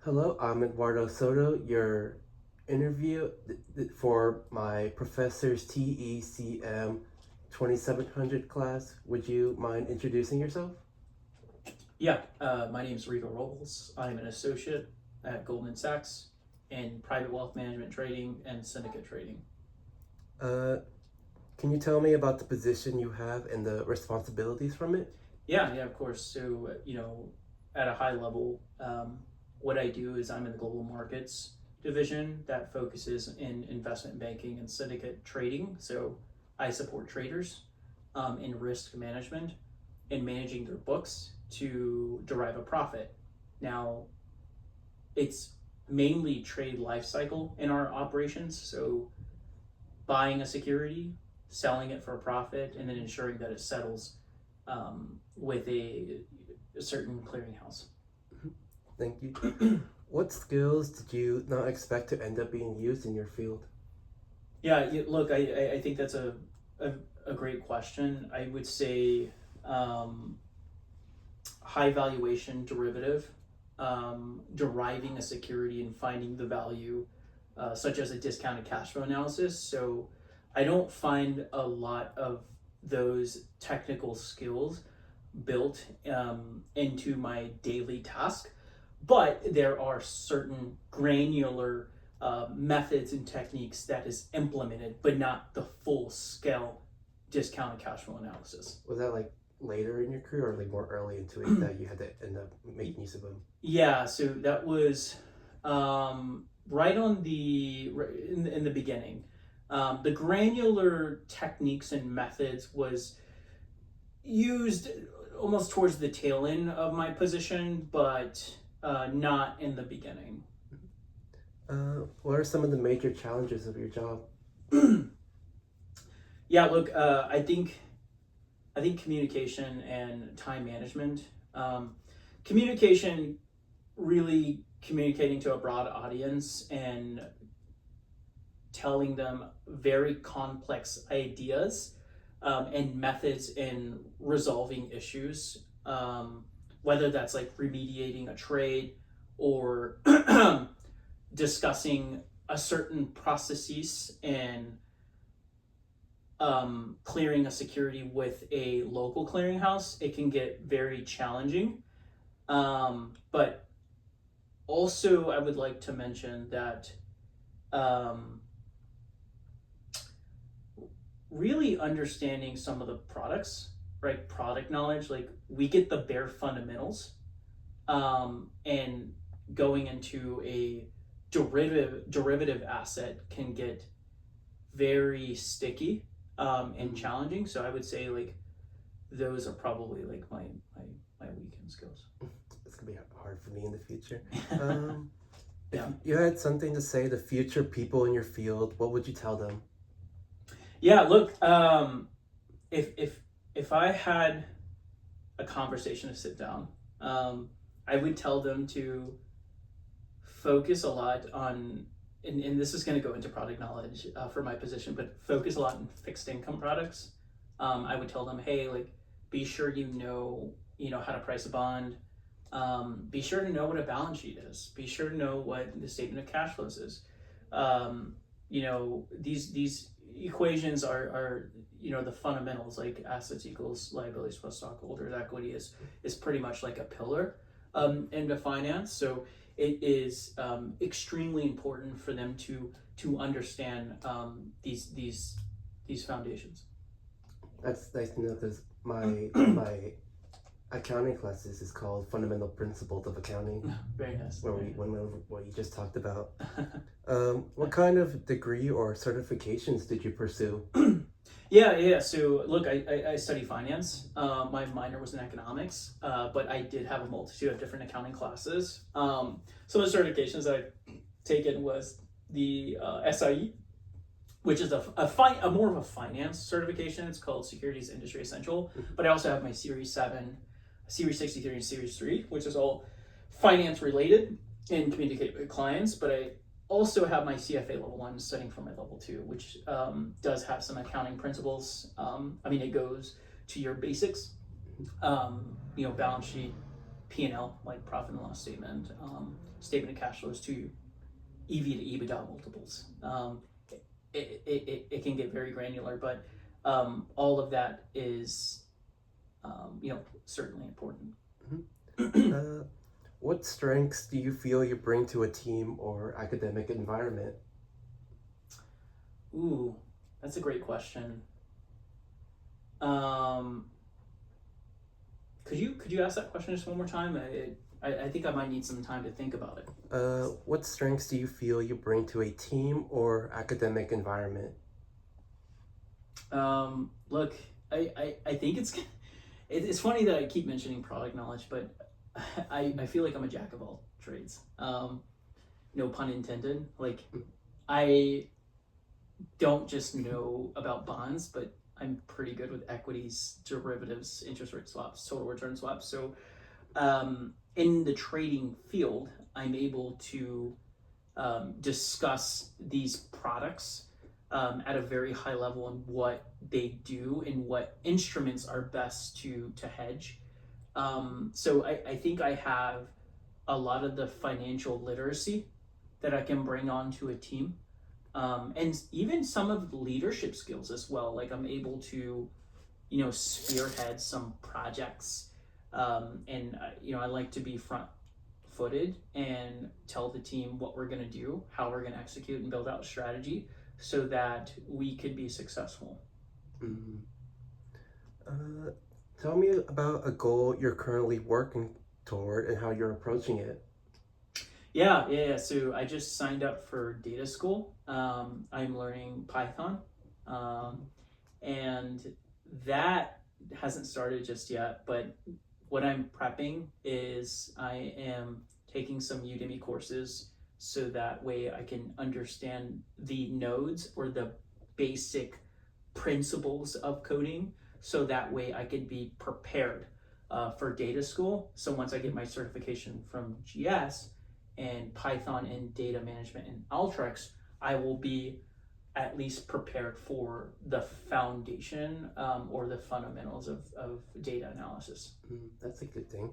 Hello, I'm Eduardo Soto, your interview for my professor's TECM 2700 class. Would you mind introducing yourself? My name is Rico Robles. I'm an associate at Goldman Sachs in private wealth management trading and syndicate trading. Uh, can you tell me about the position you have and the responsibilities from it? Of course. At a high level, what I do is I'm in the global markets division that focuses in investment banking and syndicate trading. So I support traders in risk management and managing their books to derive a profit. Now, it's mainly trade life cycle in our operations. So buying a security, selling it for a profit, and then ensuring that it settles with a certain clearinghouse. Thank you. What skills did you not expect to end up being used in your field? Look, I think that's a, a great question. I would say um, high valuation derivative, deriving a security and finding the value, such as a discounted cash flow analysis. So I don't find a lot of those technical skills built into my daily task, but there are certain granular methods and techniques that is implemented, but not the full scale discounted cash flow analysis. Was that like later in your career or like more early into it that you had to end up making use of them? So that was right on in the beginning. The granular techniques and methods was used almost towards the tail end of my position, but not in the beginning. What are some of the major challenges of your job? Look, I think communication and time management. Communication, really communicating to a broad audience and telling them very complex ideas and methods in resolving issues, whether that's like remediating a trade or discussing a certain processes and clearing a security with a local clearinghouse. It can get very challenging. But also, I would like to mention that um, really understanding some of the products, right? Product knowledge, like we get the bare fundamentals, and going into a derivative asset can get very sticky and challenging. So I would say like those are probably like my weekend skills. It's gonna be hard for me in the future. Um, if Yeah. you had something to say to future people in your field, what would you tell them? Look, if if I had a conversation to sit down, I would tell them to focus a lot on, and this is going to go into product knowledge for my position, but focus a lot on fixed income products. I would tell them, hey, like, be sure you know how to price a bond. Be sure to know what a balance sheet is. Be sure to know what the statement of cash flows is. These equations are the fundamentals, like assets equals liabilities plus stockholders equity is pretty much like a pillar into finance. So it is extremely important for them to understand these foundations. That's nice to know because my accounting classes is called Fundamental Principles of Accounting, Very nice. where Very we went over what you just talked about. nice. What kind of degree or certifications did you pursue? So look, I study finance. My minor was in economics, but I did have a multitude of different accounting classes. Some of the certifications that I've taken was the SIE, which is a more of a finance certification. It's called Securities Industry Essential. But I also have my Series 7, Series 63, and Series 3, which is all finance related and communicate with clients. But I also have my CFA level 1 studying for my level 2, which does have some accounting principles. It goes to your basics, balance sheet, P&L, like profit and loss statement, statement of cash flows to EV to EBITDA multiples. It can get very granular, but all of that is, certainly important. What strengths do you feel you bring to a team or academic environment? Ooh, that's a great question. Could you ask that question just one more time? I think I might need some time to think about it. What strengths do you feel you bring to a team or academic environment? Look, I think it's funny that I keep mentioning product knowledge, but I feel like I'm a jack of all trades. No pun intended. Like, I don't just know about bonds, but I'm pretty good with equities, derivatives, interest rate swaps, total return swaps. So in the trading field, I'm able to discuss these products at a very high level and what they do and what instruments are best to hedge. So I think I have a lot of the financial literacy that I can bring onto a team. And even some of the leadership skills as well. Like, I'm able to, spearhead some projects. And I like to be front-footed and tell the team what we're going to do, how we're going to execute and build out a strategy so that we could be successful. Mm-hmm. Tell me about a goal you're currently working toward and how you're approaching it. Yeah. So I just signed up for data school. I'm learning Python, and that hasn't started just yet. But what I'm prepping is I am taking some Udemy courses so that way I can understand the nodes or the basic principles of coding. So that way I can be prepared for data school. So once I get my certification from GS and Python and data management and Alteryx, I will be at least prepared for the foundation or the fundamentals of data analysis. That's a good thing.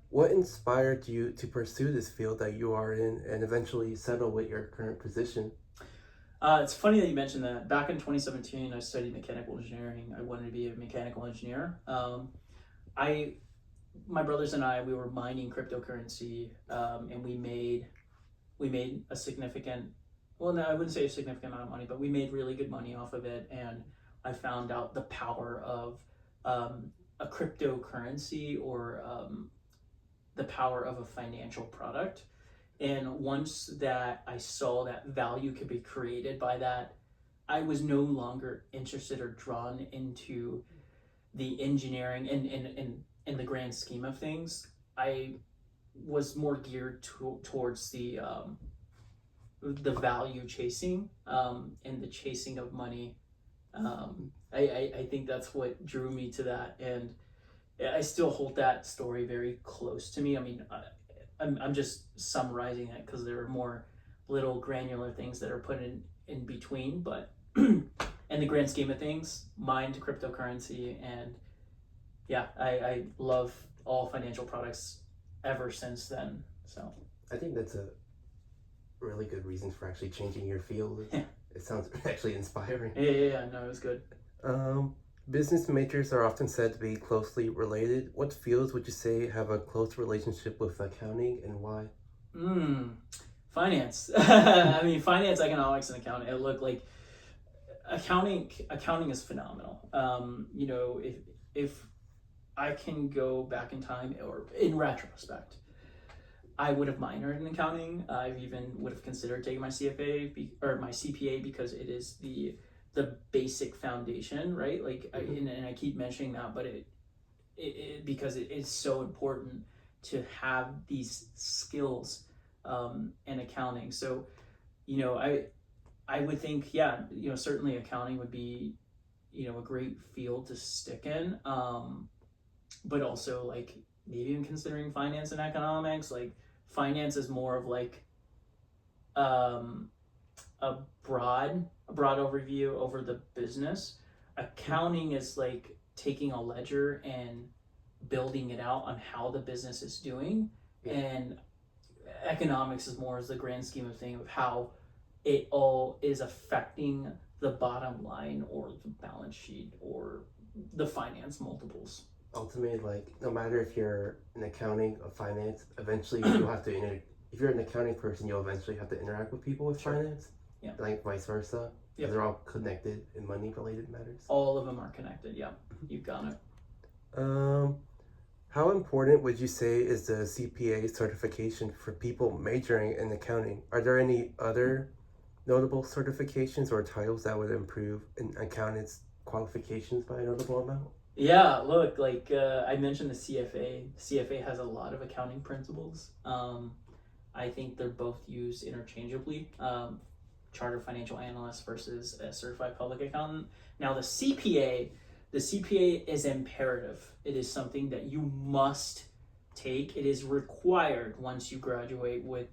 What inspired you to pursue this field that you are in and eventually settle with your current position? It's funny that you mentioned that. Back in 2017, I studied mechanical engineering. I wanted to be a mechanical engineer. My brothers and I, we were mining cryptocurrency, and we made a significant, well, no, I wouldn't say a significant amount of money, but we made really good money off of it. And I found out the power of a cryptocurrency or the power of a financial product. And once that I saw that value could be created by that, I was no longer interested or drawn into the engineering and in the grand scheme of things. I was more geared towards the value chasing and the chasing of money. I think that's what drew me to that, and I still hold that story very close to me. I mean, I'm just summarizing it because there are more little granular things that are put in between, but in the grand scheme of things, mined cryptocurrency, and yeah, I love all financial products ever since then. So I think that's a really good reason for actually changing your field. Yeah. It sounds actually inspiring. Yeah, no, it was good. Business majors are often said to be closely related. What fields would you say have a close relationship with accounting and why? Finance. I mean, finance, economics, and accounting. It look like accounting is phenomenal. If I can go back in time or in retrospect, I would have minored in accounting. I even would have considered taking my CFA or my CPA because it is the basic foundation, right? Like, and I keep mentioning that, but it because it is so important to have these skills in accounting. So, I would think, yeah, certainly accounting would be, a great field to stick in. But also, like, maybe even considering finance and economics. Like, finance is more of like a broad overview over the business. Accounting is like taking a ledger and building it out on how the business is doing, Yeah. and economics is more as the grand scheme of thing of how it all is affecting the bottom line or the balance sheet or the finance multiples. Ultimately, like no matter if you're in accounting or finance, eventually you'll have to if you're an accounting person, you'll eventually have to interact with people with Sure. finance. Yeah. Like vice versa. Yep. They're all connected in money related matters. All of them are connected. Yeah, you've got it. How important would you say is the CPA certification for people majoring in accounting? Are there any other notable certifications or titles that would improve an accountant's qualifications by a notable amount? Yeah, look, like I mentioned the CFA. CFA has a lot of accounting principles. I think they're both used interchangeably. Chartered financial analyst versus a certified public accountant. Now the CPA is imperative. It is something that you must take. It is required once you graduate with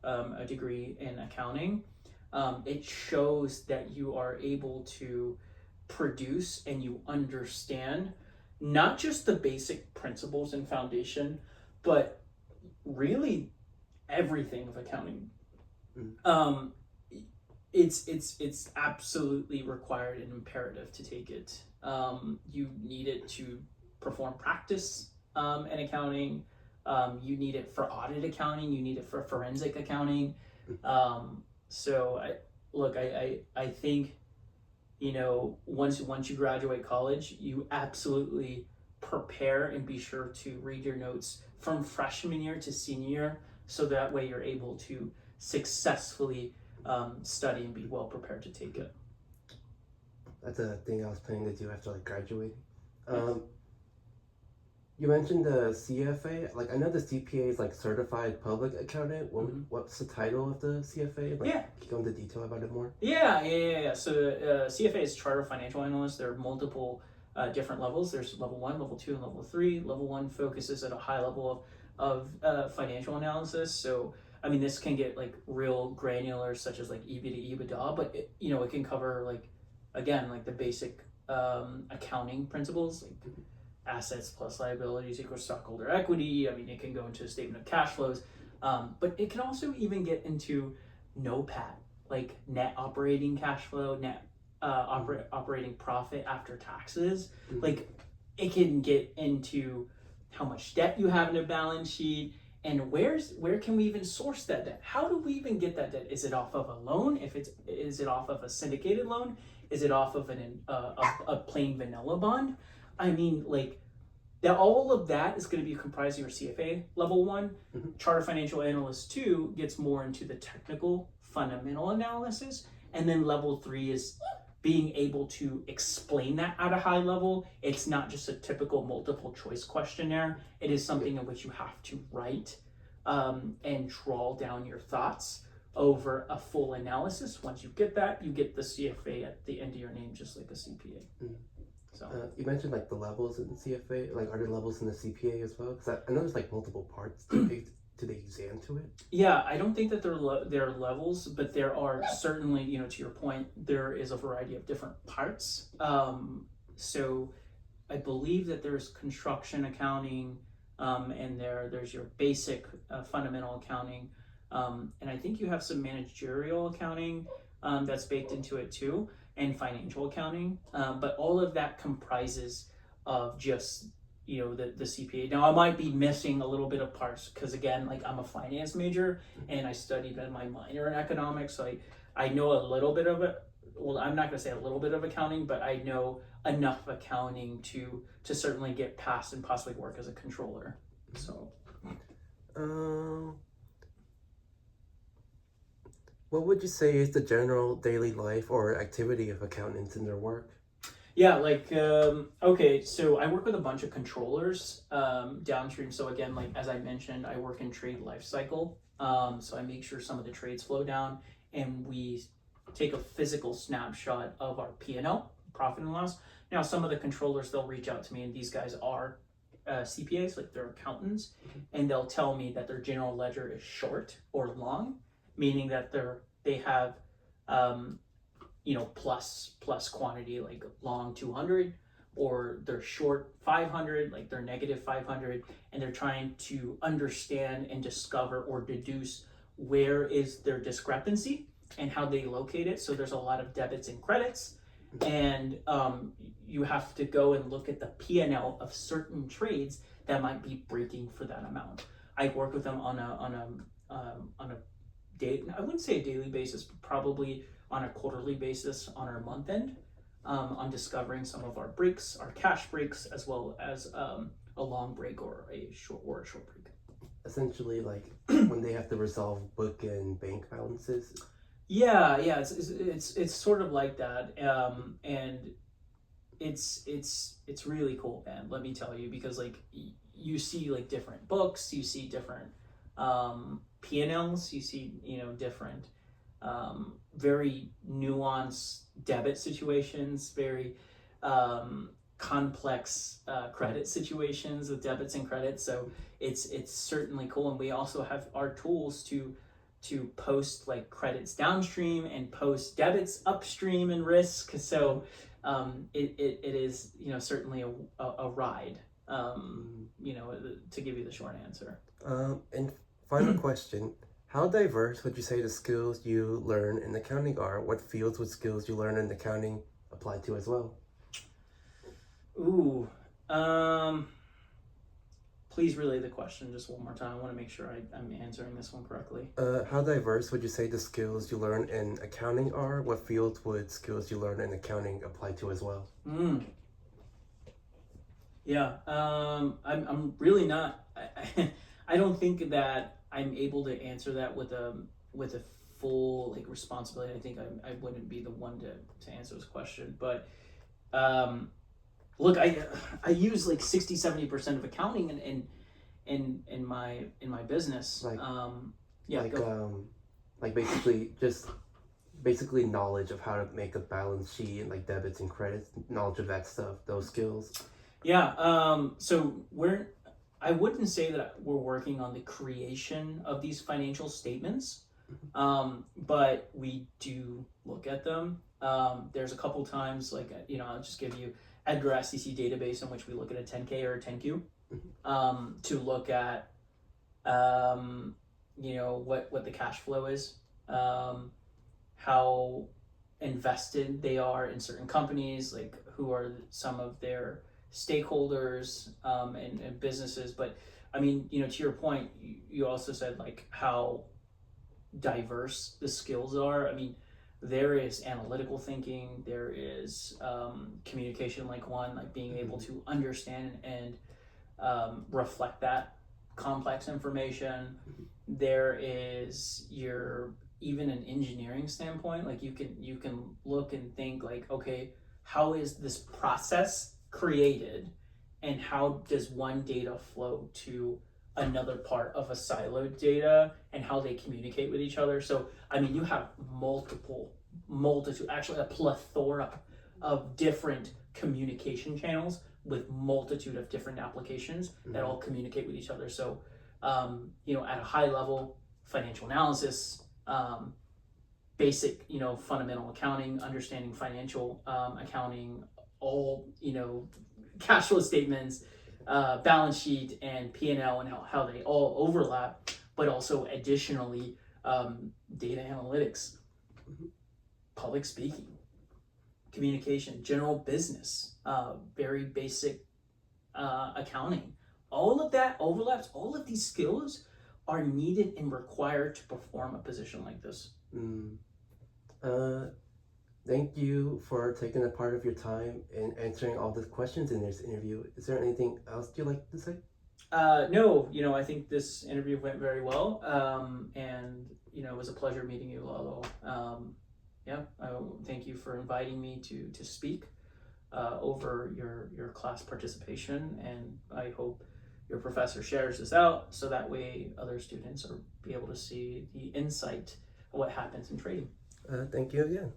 a degree in accounting. It shows that you are able to produce and you understand not just the basic principles and foundation, but really everything of accounting. It's absolutely required and imperative to take it. You need it to perform practice in accounting. You need it for audit accounting. You need it for forensic accounting. So I think, you know, once you graduate college, you absolutely prepare and be sure to read your notes from freshman year to senior year, so that way you're able to successfully study and be well prepared to take it. That's a thing I was planning to do after like graduating. You mentioned the CFA. Like I know the CPA is like certified public accountant. What's the title of the CFA? Like, Yeah. Can you go into detail about it more? Yeah. So CFA is Chartered Financial Analyst. There are multiple different levels. There's level 1, level 2, and level 3. Level 1 focuses at a high level of financial analysis. So I mean, this can get like real granular, such as like EV to EBITDA, but it can cover like, again, like the basic accounting principles, like assets plus liabilities equals stockholder equity. I mean, it can go into a statement of cash flows, but it can also even get into NOPAT, like net operating cash flow, net operating profit after taxes. Like it can get into how much debt you have in a balance sheet. And where can we even source that debt? How do we even get that debt? Is it off of a loan? Is it off of a syndicated loan? Is it off of a plain vanilla bond? I mean, like that. All of that is going to be comprised of your CFA level 1. Chartered Financial Analyst 2 gets more into the technical fundamental analysis, and then level 3 is being able to explain that at a high level. It's not just a typical multiple choice questionnaire. It is something in which you have to write and draw down your thoughts over a full analysis. Once you get that, you get the CFA at the end of your name, just like a CPA. So you mentioned like the levels in the CFA. Like, are there levels in the CPA as well? Because I know there's like multiple parts to the exam to it. Yeah, I don't think that there are levels, but there are certainly, to your point, there is a variety of different parts. So I believe that there's construction accounting, and there's your basic fundamental accounting, and I think you have some managerial accounting that's baked into it too, and financial accounting. But all of that comprises of just the CPA. Now I might be missing a little bit of parts because, again, like I'm a finance major and I studied my minor in economics, so I know a little bit of it. Well, I'm not going to say a little bit of accounting, but I know enough accounting to certainly get past and possibly work as a controller. So what would you say is the general daily life or activity of accountants in their work? Yeah, like, okay, so I work with a bunch of controllers downstream. So again, like, as I mentioned, I work in trade life cycle. So I make sure some of the trades flow down and we take a physical snapshot of our P&L, profit and loss. Now, some of the controllers, they'll reach out to me, and these guys are CPAs, like they're accountants, and they'll tell me that their general ledger is short or long, meaning that they have plus quantity, like long 200, or they're short 500, like they're negative 500, and they're trying to understand and discover or deduce where is their discrepancy and how they locate it. So there's a lot of debits and credits, and you have to go and look at the P&L of certain trades that might be breaking for that amount. I work with them on a day, I wouldn't say a daily basis, but probably on a quarterly basis on our month end, on discovering some of our breaks, our cash breaks, as well as a long break or a short break. Essentially, like when they have to resolve book and bank balances. Yeah, it's sort of like that, and it's really cool, man. Let me tell you, because like you see like different books, you see different P&Ls, you see different very nuanced debit situations, very complex credit situations with debits and credits. So it's certainly cool, and we also have our tools to post like credits downstream and post debits upstream in risk. So it is certainly a ride, to give you the short answer. And final question. How diverse would you say the skills you learn in accounting are? What fields would skills you learn in accounting apply to as well? Ooh, please relay the question just one more time. I want to make sure I'm answering this one correctly. How diverse would you say the skills you learn in accounting are? What fields would skills you learn in accounting apply to as well? Yeah, I'm really not. I don't think that I'm able to answer that with a full like responsibility. I think I wouldn't be the one to answer this question. But look, I use like 60-70% of accounting in my business. Like, yeah, like basically knowledge of how to make a balance sheet and like debits and credits, knowledge of that stuff, those skills. Yeah. So I wouldn't say that we're working on the creation of these financial statements, but we do look at them. There's a couple times, like, I'll just give you Edgar SEC database in which we look at a 10K or a 10Q, to look at, what the cash flow is, how invested they are in certain companies, like who are some of their stakeholders, and businesses. But I mean, to your point, you also said like how diverse the skills are. I mean, there is analytical thinking, there is communication, like being able to understand and reflect that complex information. There is even an engineering standpoint, like you can look and think like, okay, how is this process created, and how does one data flow to another part of a siloed data, and how they communicate with each other. So I mean, you have multitude, actually a plethora of different communication channels with multitude of different applications that all communicate with each other. So at a high level, financial analysis, basic fundamental accounting, understanding financial accounting, all cash flow statements, balance sheet, and P&L, and how they all overlap, but also additionally data analytics, public speaking, communication, general business, very basic accounting. All of that overlaps. All of these skills are needed and required to perform a position like this. Thank you for taking a part of your time and answering all the questions in this interview. Is there anything else you'd like to say? No, I think this interview went very well, and it was a pleasure meeting you, Lalo. Thank you for inviting me to speak over your class participation, and I hope your professor shares this out so that way other students are be able to see the insight of what happens in trading. Thank you again.